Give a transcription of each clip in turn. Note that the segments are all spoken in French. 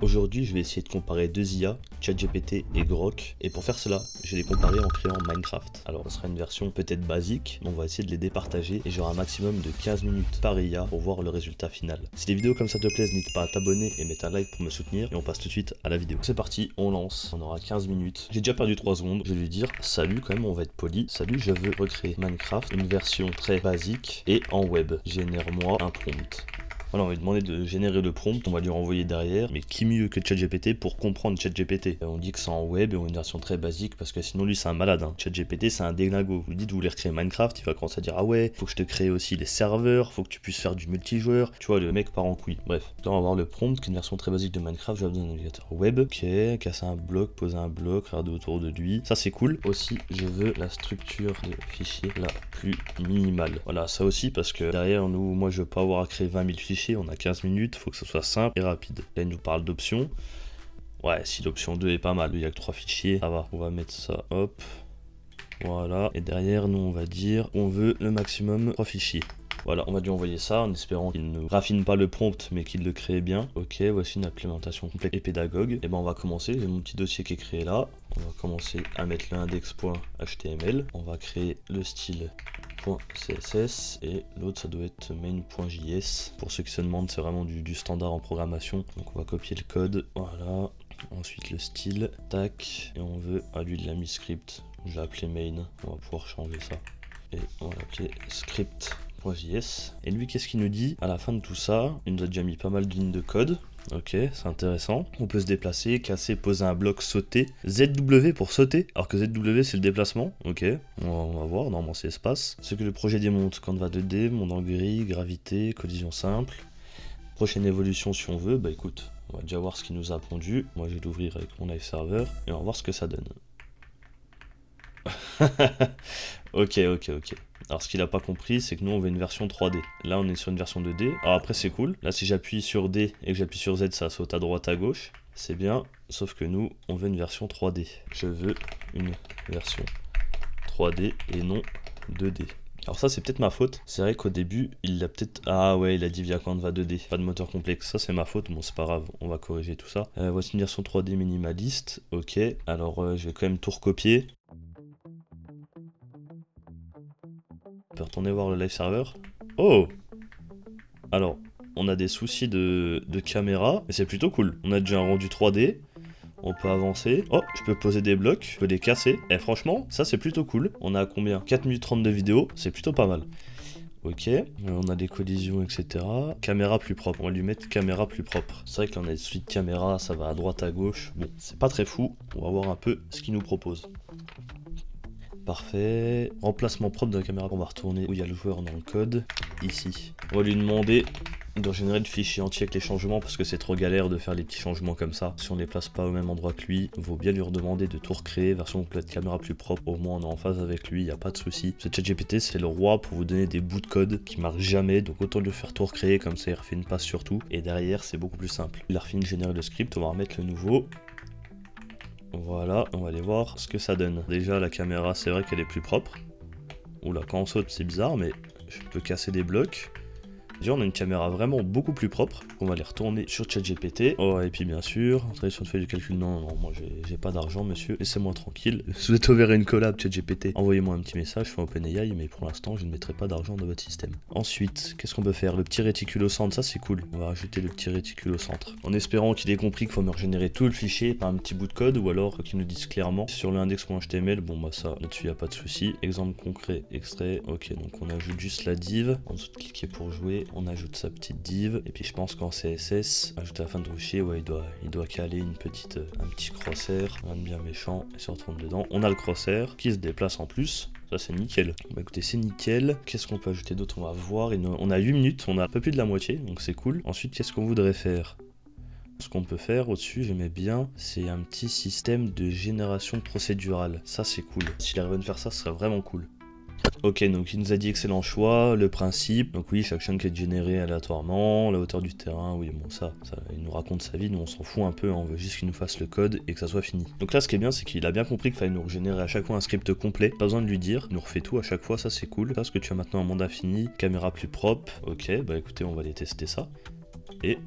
Aujourd'hui, je vais essayer de comparer deux IA, ChatGPT et Grok, et pour faire cela, je vais les comparer en créant Minecraft. Alors, ce sera une version peut-être basique, mais on va essayer de les départager, et j'aurai un maximum de 15 minutes par IA pour voir le résultat final. Si les vidéos comme ça te plaisent, n'hésite pas à t'abonner et mettre un like pour me soutenir, et on passe tout de suite à la vidéo. C'est parti, on lance, on aura 15 minutes. J'ai déjà perdu 3 secondes, je vais lui dire salut quand même, on va être poli. Salut, je veux recréer Minecraft, une version très basique et en web. Génère-moi un prompt. Voilà, on va lui demander de générer le prompt, on va lui renvoyer derrière, mais qui mieux que ChatGPT pour comprendre ChatGPT? On dit que c'est en web et on a une version très basique parce que sinon lui c'est un malade, hein. ChatGPT c'est un déglingo. Vous lui dites vous voulez recréer Minecraft, il va commencer à dire ah ouais, faut que je te crée aussi les serveurs, faut que tu puisses faire du multijoueur, tu vois le mec part en couille. Bref, là on va voir le prompt qui est une version très basique de Minecraft, j'ai besoin d'un navigateur web, ok, casser un bloc, poser un bloc, regarder autour de lui, ça c'est cool. Aussi je veux la structure de fichier la plus minimale. Voilà, ça aussi parce que derrière nous, moi je veux pas avoir à créer 20 000 fichiers, on a 15 minutes, faut que ce soit simple et rapide. Là il nous parle d'options. Ouais, si l'option 2 est pas mal, il y a que 3 fichiers, ça va. On va mettre ça, hop. Voilà, et derrière nous on va dire on veut le maximum 3 fichiers. Voilà, on va lui envoyer ça en espérant qu'il ne raffine pas le prompt mais qu'il le crée bien. Ok, voici une implémentation complète et pédagogue. Et ben on va commencer, j'ai mon petit dossier qui est créé là. On va commencer à mettre l'index.html. On va créer le style .css et l'autre ça doit être main.js. Pour ceux qui se demandent, c'est vraiment du standard en programmation. Donc on va copier le code, voilà. Ensuite le style, tac, et on veut, lui il l'a mis script, je l'ai appelé main, on va pouvoir changer ça. Et on va l'appeler script.js. Et lui qu'est-ce qu'il nous dit à la fin de tout ça? Il nous a déjà mis pas mal de lignes de code. Ok, c'est intéressant. On peut se déplacer, casser, poser un bloc, sauter. ZW pour sauter, alors que ZW c'est le déplacement. Ok, on va voir, normalement c'est espace. Ce que le projet démontre, Canva 2D, monde en gris, gravité, collision simple. Prochaine évolution si on veut, bah écoute, on va déjà voir ce qu'il nous a pondu. Moi je vais l'ouvrir avec mon live server et on va voir ce que ça donne. Ok. Alors ce qu'il a pas compris, c'est que nous on veut une version 3D. Là on est sur une version 2D. Alors après c'est cool. Là si j'appuie sur D et que j'appuie sur Z, ça saute à droite à gauche. C'est bien. Sauf que nous on veut une version 3D. Je veux une version 3D et non 2D. Alors ça c'est peut-être ma faute, c'est vrai qu'au début il a peut-être... Ah ouais, il a dit via Canva 2D, pas de moteur complexe, ça c'est ma faute, bon c'est pas grave, on va corriger tout ça. Voici une version 3D minimaliste, ok, alors je vais quand même tout recopier. On peut retourner voir le live server. Oh! Alors, on a des soucis de caméra, mais c'est plutôt cool. On a déjà un rendu 3D, on peut avancer. Oh, je peux poser des blocs, je peux les casser. Et franchement, ça c'est plutôt cool. On a combien? 4 minutes 30 de vidéo, c'est plutôt pas mal. Ok, on a des collisions, etc. Caméra plus propre, on va lui mettre caméra plus propre. C'est vrai que là on a des suites de caméra, ça va à droite, à gauche. Bon, c'est pas très fou, on va voir un peu ce qu'il nous propose. Parfait. Remplacement propre de la caméra, on va retourner où il y a le joueur dans le code, ici. On va lui demander de générer le fichier entier avec les changements parce que c'est trop galère de faire les petits changements comme ça. Si on les place pas au même endroit que lui, il vaut bien lui redemander de tout recréer, version complète caméra plus propre, au moins on est en phase avec lui, il n'y a pas de souci. Ce ChatGPT c'est le roi pour vous donner des bouts de code qui marchent jamais, donc autant lui faire tout recréer, comme ça il refait une passe sur tout, et derrière c'est beaucoup plus simple. Il a refait de générer le script, on va remettre le nouveau. Voilà, on va aller voir ce que ça donne. Déjà la caméra c'est vrai qu'elle est plus propre. Oula, quand on saute c'est bizarre mais je peux casser des blocs. Déjà on a une caméra vraiment beaucoup plus propre. On va les retourner sur ChatGPT. Oh et puis bien sûr, entrer sur une feuille de calcul. Non, moi j'ai pas d'argent monsieur, laissez-moi tranquille. Si vous êtes ouvert à une collab ChatGPT, envoyez-moi un petit message, je fais OpenAI, mais pour l'instant je ne mettrai pas d'argent dans votre système. Ensuite, qu'est-ce qu'on peut faire? Le petit réticule au centre, ça c'est cool. On va rajouter le petit réticule au centre. En espérant qu'il ait compris qu'il faut me régénérer tout le fichier, pas un petit bout de code, ou alors qu'il nous dise clairement. Sur le index.html, bon bah ça, là-dessus y a pas de souci. Exemple concret, extrait, ok, donc on ajoute juste la div. En dessous de cliquer pour jouer, on ajoute sa petite div, et puis je pense qu'en CSS, ajouter à la fin de fichier, ouais, il doit caler un petit crosshair, rien de bien méchant, et se retourne dedans. On a le crosshair qui se déplace en plus. Ça c'est nickel. Bah écoutez, c'est nickel. Qu'est-ce qu'on peut ajouter d'autre? On va voir. On a 8 minutes, on a un peu plus de la moitié, donc c'est cool. Ensuite, qu'est-ce qu'on voudrait faire? Ce qu'on peut faire au-dessus, j'aimais bien, c'est un petit système de génération procédurale. Ça c'est cool. S'il arrive à faire ça, ce serait vraiment cool. Ok, donc il nous a dit excellent choix, le principe, donc oui, chaque chunk est généré aléatoirement, la hauteur du terrain, oui, bon ça il nous raconte sa vie, nous on s'en fout un peu, hein, on veut juste qu'il nous fasse le code et que ça soit fini. Donc là, ce qui est bien, c'est qu'il a bien compris qu'il fallait nous régénérer à chaque fois un script complet, pas besoin de lui dire, il nous refait tout à chaque fois, ça c'est cool. Parce que tu as maintenant un monde infini, caméra plus propre, ok, bah écoutez, on va aller tester ça. Et...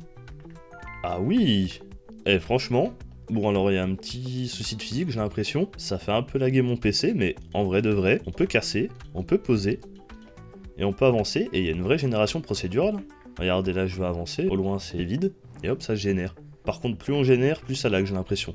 Ah oui! Et franchement, bon alors il y a un petit souci de physique j'ai l'impression, ça fait un peu laguer mon PC, mais en vrai de vrai, on peut casser, on peut poser, et on peut avancer, et il y a une vraie génération procédurale. Regardez là je vais avancer, au loin c'est vide, et hop ça génère. Par contre plus on génère, plus ça lag j'ai l'impression.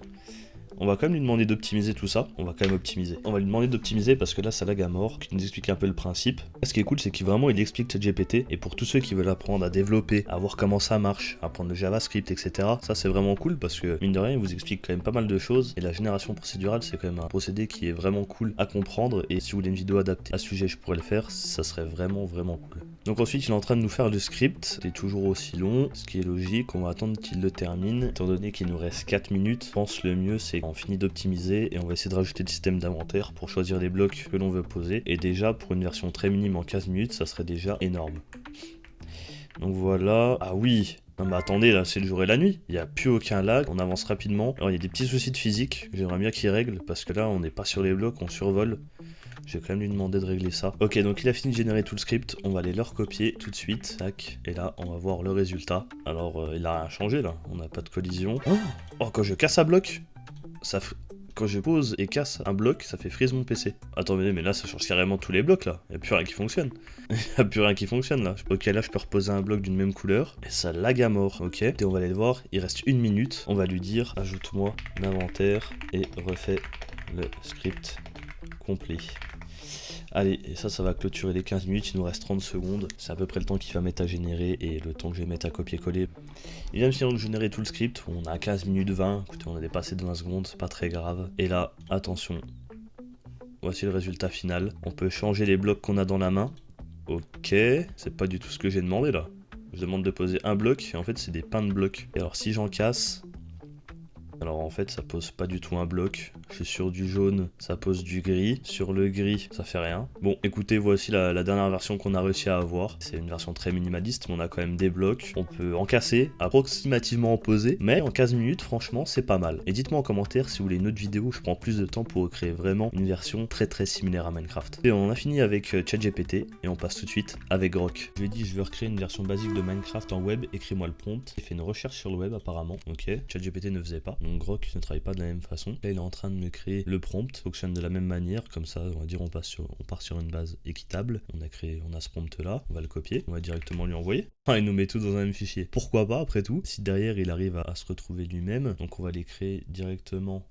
On va quand même lui demander d'optimiser tout ça. On va quand même optimiser. On va lui demander d'optimiser parce que là, ça lag à mort. Il nous explique un peu le principe. Ce qui est cool, c'est qu'il il explique ChatGPT. Et pour tous ceux qui veulent apprendre à développer, à voir comment ça marche, à apprendre le JavaScript, etc. Ça, c'est vraiment cool parce que, mine de rien, il vous explique quand même pas mal de choses. Et la génération procédurale, c'est quand même un procédé qui est vraiment cool à comprendre. Et si vous voulez une vidéo adaptée à ce sujet, je pourrais le faire. Ça serait vraiment cool. Donc ensuite, il est en train de nous faire le script. C'est toujours aussi long, ce qui est logique. On va attendre qu'il le termine. Étant donné qu'il nous reste 4 minutes, je pense le mieux, c'est qu'on finit d'optimiser et on va essayer de rajouter le système d'inventaire pour choisir les blocs que l'on veut poser. Et déjà, pour une version très minime en 15 minutes, ça serait déjà énorme. Donc voilà. Ah oui! Non mais attendez, là c'est le jour et la nuit, il n'y a plus aucun lag, on avance rapidement. Alors il y a des petits soucis de physique, j'aimerais bien qu'ils règlent, parce que là on n'est pas sur les blocs, on survole. Je vais quand même lui demander de régler ça. Ok, donc il a fini de générer tout le script, on va aller le recopier tout de suite, tac, et là on va voir le résultat. Alors il a rien changé là, on n'a pas de collision. Oh, quand je casse un bloc, quand je pose et casse un bloc, ça fait freeze mon PC. Attendez, mais là ça change carrément tous les blocs là. Il n'y a plus rien qui fonctionne. Il n'y a plus rien qui fonctionne là. Ok, là je peux reposer un bloc d'une même couleur. Et ça lag à mort. Ok, et on va aller le voir. Il reste 1 minute. On va lui dire ajoute-moi l'inventaire et refais le script complet. Allez, et ça va clôturer les 15 minutes, il nous reste 30 secondes. C'est à peu près le temps qu'il va mettre à générer et le temps que je vais mettre à copier-coller. Il vient de générer tout le script, on a 15 minutes 20, écoutez, on a dépassé de 20 secondes, c'est pas très grave. Et là, attention, voici le résultat final. On peut changer les blocs qu'on a dans la main. Ok, c'est pas du tout ce que j'ai demandé là. Je demande de poser un bloc, et en fait c'est des pains de blocs. Et alors si j'en casse... Alors en fait ça pose pas du tout un bloc, je suis sur du jaune, ça pose du gris, sur le gris ça fait rien. Bon écoutez, voici la dernière version qu'on a réussi à avoir, c'est une version très minimaliste mais on a quand même des blocs, on peut en casser, approximativement en poser, mais en 15 minutes franchement c'est pas mal. Et dites-moi en commentaire si vous voulez une autre vidéo où je prends plus de temps pour créer vraiment une version très similaire à Minecraft. Et on a fini avec ChatGPT et on passe tout de suite avec Grok. Je lui ai dit je veux recréer une version basique de Minecraft en web, écris-moi le prompt. J'ai fait une recherche sur le web apparemment, ok, ChatGPT ne faisait pas. Donc Grok ne travaille pas de la même façon. Là il est en train de me créer le prompt, fonctionne de la même manière, comme ça on va dire on part sur une base équitable. On a ce prompt là, on va le copier, on va directement lui envoyer. Ah, il nous met tout dans un même fichier. Pourquoi pas après tout, si derrière il arrive à se retrouver lui-même. Donc on va les créer directement.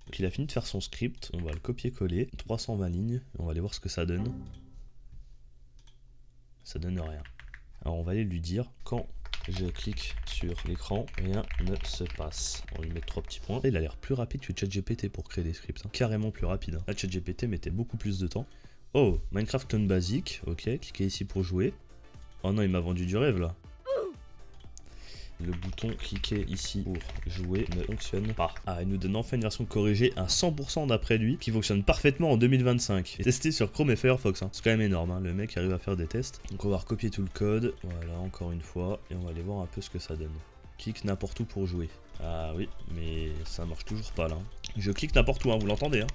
Donc il a fini de faire son script, on va le copier-coller, 320 lignes, et on va aller voir ce que ça donne. Ça donne rien. Alors on va aller lui dire quand je clique sur l'écran, rien ne se passe. On va lui mettre 3 petits points. Il a l'air plus rapide que ChatGPT pour créer des scripts. Hein. Carrément plus rapide. Hein. Là, ChatGPT mettait beaucoup plus de temps. Oh, Minecraft clone basique. Ok, cliquez ici pour jouer. Oh non, il m'a vendu du rêve là. Le bouton cliquer ici pour jouer ne fonctionne pas. Ah, il nous donne enfin une version corrigée à 100% d'après lui, qui fonctionne parfaitement en 2025. Et testé sur Chrome et Firefox, hein. C'est quand même énorme, hein. Le mec arrive à faire des tests. Donc on va recopier tout le code, voilà, encore une fois, et on va aller voir un peu ce que ça donne. Clique n'importe où pour jouer. Ah oui, mais ça marche toujours pas là. Je clique n'importe où, hein, vous l'entendez, hein.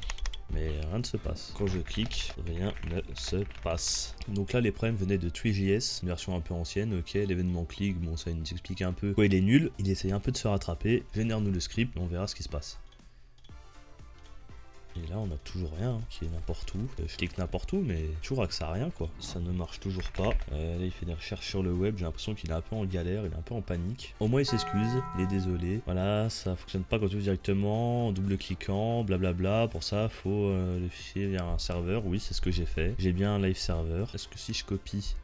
Mais rien ne se passe. Quand je clique, rien ne se passe. Donc là, les problèmes venaient de Twi.js, une version un peu ancienne. Ok, l'événement click, bon, ça nous explique un peu. Quoi, il est nul. Il essaye un peu de se rattraper. Génère-nous le script, et on verra ce qui se passe. Et là, on a toujours rien, hein, qui est n'importe où. Je clique n'importe où, mais toujours accès à rien, quoi. Ça ne marche toujours pas. Là, il fait des recherches sur le web. J'ai l'impression qu'il est un peu en galère, il est un peu en panique. Au moins, il s'excuse, il est désolé. Voilà, ça fonctionne pas quand tu veux directement, en double-cliquant, blablabla. Pour ça, faut le fichier via un serveur. Oui, c'est ce que j'ai fait. J'ai bien un live server. Est-ce que si je copie...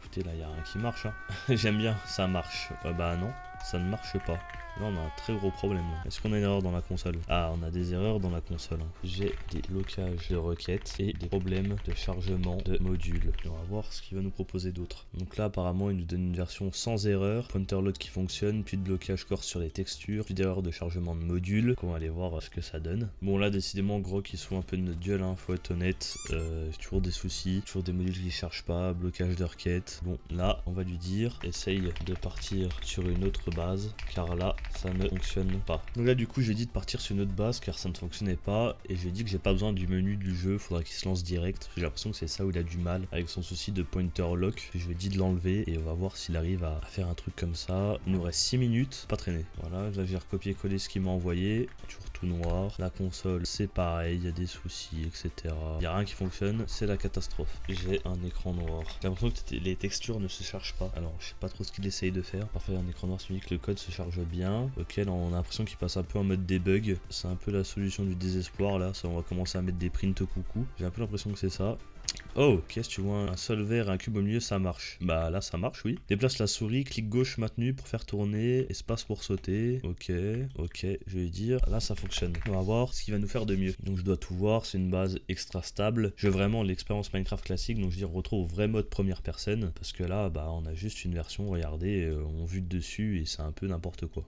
Écoutez, là, il n'y a rien qui marche, hein. J'aime bien, ça marche. Bah non, ça ne marche pas. Là on a un très gros problème. Est-ce qu'on a une erreur dans la console? Ah, on a des erreurs dans la console. J'ai des blocages de requêtes et des problèmes de chargement de modules. Et on va voir ce qu'il va nous proposer d'autre. Donc là apparemment il nous donne une version sans erreur, pointer load qui fonctionne, plus de blocage corse sur les textures, plus d'erreurs de chargement de modules. On va aller voir ce que ça donne. Bon là décidément gros qui se fout un peu de notre gueule, hein, faut être honnête. Toujours des soucis, toujours des modules qui ne chargent pas, blocage de requêtes. Bon là on va lui dire essaye de partir sur une autre base car là ça ne fonctionne pas. Donc là du coup j'ai dit de partir sur une autre base car ça ne fonctionnait pas et j'ai dit que j'ai pas besoin du menu du jeu, faudra qu'il se lance direct. J'ai l'impression que c'est ça où il a du mal avec son souci de pointer lock. Je lui ai dit de l'enlever et on va voir s'il arrive à faire un truc comme ça. Il nous reste 6 minutes, pas traîner. Voilà, là j'ai recopié-collé ce qu'il m'a envoyé, toujours tout noir. La console c'est pareil, il y a des soucis, etc. Il n'y a rien qui fonctionne, c'est la catastrophe. J'ai un écran noir. J'ai l'impression que les textures ne se chargent pas. Alors je sais pas trop ce qu'il essaye de faire. Parfait, un écran noir, ça veut dire que le code se charge bien. Ok, là on a l'impression qu'il passe un peu en mode debug. C'est un peu la solution du désespoir là. Ça, on va commencer à mettre des prints coucou. J'ai un peu l'impression que c'est ça. Oh, qu'est-ce que tu vois un sol vert et un cube au milieu, ça marche. Bah là ça marche, oui. Déplace la souris, clic gauche maintenu pour faire tourner, espace pour sauter. Ok, je vais dire, là ça fonctionne. On va voir ce qu'il va nous faire de mieux. Donc je dois tout voir, c'est une base extra stable. Je veux vraiment l'expérience Minecraft classique, donc je dis on retrouve au vrai mode première personne. Parce que là, bah on a juste une version, regardez, on vue de dessus et c'est un peu n'importe quoi.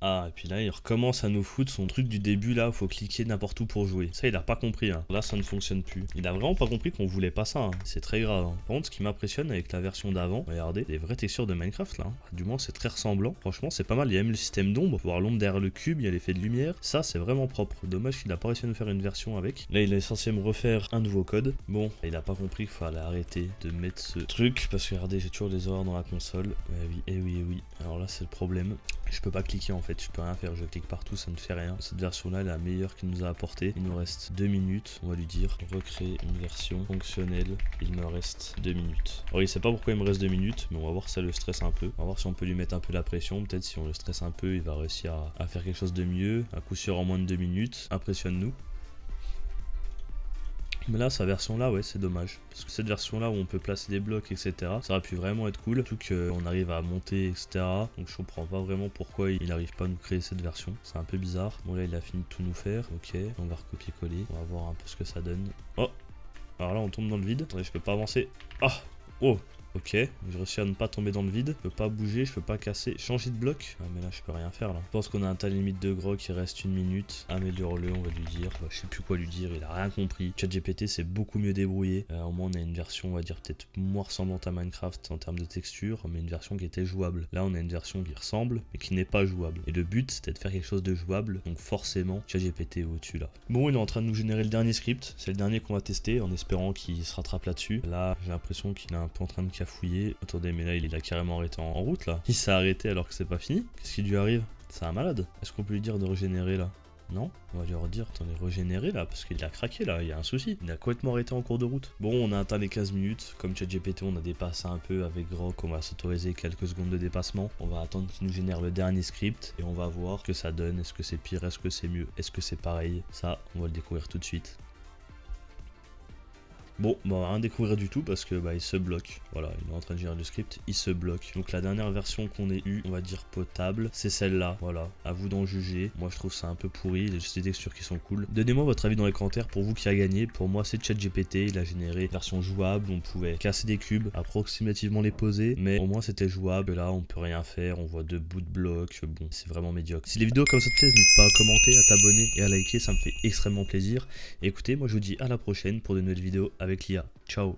Ah, et puis là, il recommence à nous foutre son truc du début, là, où faut cliquer n'importe où pour jouer. Ça, il a pas compris, hein. Là, ça ne fonctionne plus. Il a vraiment pas compris qu'on voulait pas ça, hein. C'est très grave, hein. Par contre, ce qui m'impressionne avec la version d'avant, regardez, les vraies textures de Minecraft, là. Du moins, c'est très ressemblant. Franchement, c'est pas mal. Il y a même le système d'ombre. Voir l'ombre derrière le cube, il y a l'effet de lumière. Ça, c'est vraiment propre. Dommage qu'il a pas réussi à nous faire une version avec. Là, il est censé me refaire un nouveau code. Bon, il a pas compris qu'il fallait arrêter de mettre ce truc, parce que regardez, j'ai toujours des erreurs dans la console. Eh oui. Alors là, c'est le problème. Je peux pas cliquer en fait, je peux rien faire, je clique partout, ça ne fait rien. Cette version là est la meilleure qu'il nous a apporté. Il nous reste 2 minutes, on va lui dire recréer une version fonctionnelle. Il me reste 2 minutes. Alors il sait pas pourquoi il me reste 2 minutes, mais on va voir si ça le stresse un peu. On va voir si on peut lui mettre un peu la pression, peut-être si on le stresse un peu, il va réussir à faire quelque chose de mieux. À coup sûr en moins de 2 minutes, impressionne-nous. Mais là, sa version là, ouais, c'est dommage. Parce que cette version là où on peut placer des blocs, etc., ça aurait pu vraiment être cool. Surtout qu'on arrive à monter, etc. Donc je comprends pas vraiment pourquoi il n'arrive pas à nous créer cette version. C'est un peu bizarre. Bon, là, il a fini de tout nous faire. Ok, on va recopier-coller. On va voir un peu ce que ça donne. Oh! Alors là, on tombe dans le vide. Attendez, je peux pas avancer. Ah! Oh! Ok, j'ai réussi à ne pas tomber dans le vide. Je peux pas bouger, je peux pas casser. Changer de bloc. Ah, mais là, je peux rien faire là. Je pense qu'on a un tas limite de gros qui reste 1 minute. Améliore-le, on va lui dire. Bah, je sais plus quoi lui dire, il a rien compris. ChatGPT s'est beaucoup mieux débrouillé. Au moins, on a une version, on va dire, peut-être moins ressemblante à Minecraft en termes de texture, mais une version qui était jouable. Là, on a une version qui ressemble, mais qui n'est pas jouable. Et le but, c'était de faire quelque chose de jouable. Donc, forcément, ChatGPT est au-dessus là. Bon, il est en train de nous générer le dernier script. C'est le dernier qu'on va tester en espérant qu'il se rattrape là-dessus. Là, j'ai l'impression qu'il est un peu en train de fouiller. Attendez, mais là il a carrément arrêté en route là. Il s'est arrêté alors que c'est pas fini. Qu'est-ce qui lui arrive? C'est un malade. Est-ce qu'on peut lui dire de régénérer là? Non, on va lui redire, attendez, régénérer là, parce qu'il a craqué là, il y a un souci. Il a complètement arrêté en cours de route. Bon, on a atteint les 15 minutes. Comme ChatGPT, on a dépassé un peu avec Grok, on va s'autoriser quelques secondes de dépassement. On va attendre qu'il nous génère le dernier script et on va voir ce que ça donne. Est-ce que c'est pire? Est-ce que c'est mieux? Est-ce que c'est pareil? Ça, on va le découvrir tout de suite. Bon, bah on va rien découvrir du tout parce que bah il se bloque. Voilà, il est en train de gérer le script, il se bloque. Donc la dernière version qu'on ait eue, on va dire potable, c'est celle-là. Voilà, à vous d'en juger. Moi je trouve ça un peu pourri, il y a juste des textures qui sont cool. Donnez-moi votre avis dans les commentaires pour vous qui a gagné. Pour moi c'est ChatGPT, il a généré une version jouable, on pouvait casser des cubes, approximativement les poser, mais au moins c'était jouable. Là on peut rien faire, on voit 2 bouts de blocs, bon c'est vraiment médiocre. Si les vidéos comme ça te plaisent, n'hésite pas à commenter, à t'abonner et à liker, ça me fait extrêmement plaisir. Et écoutez, moi je vous dis à la prochaine pour de nouvelles vidéos avec l'IA. Ciao.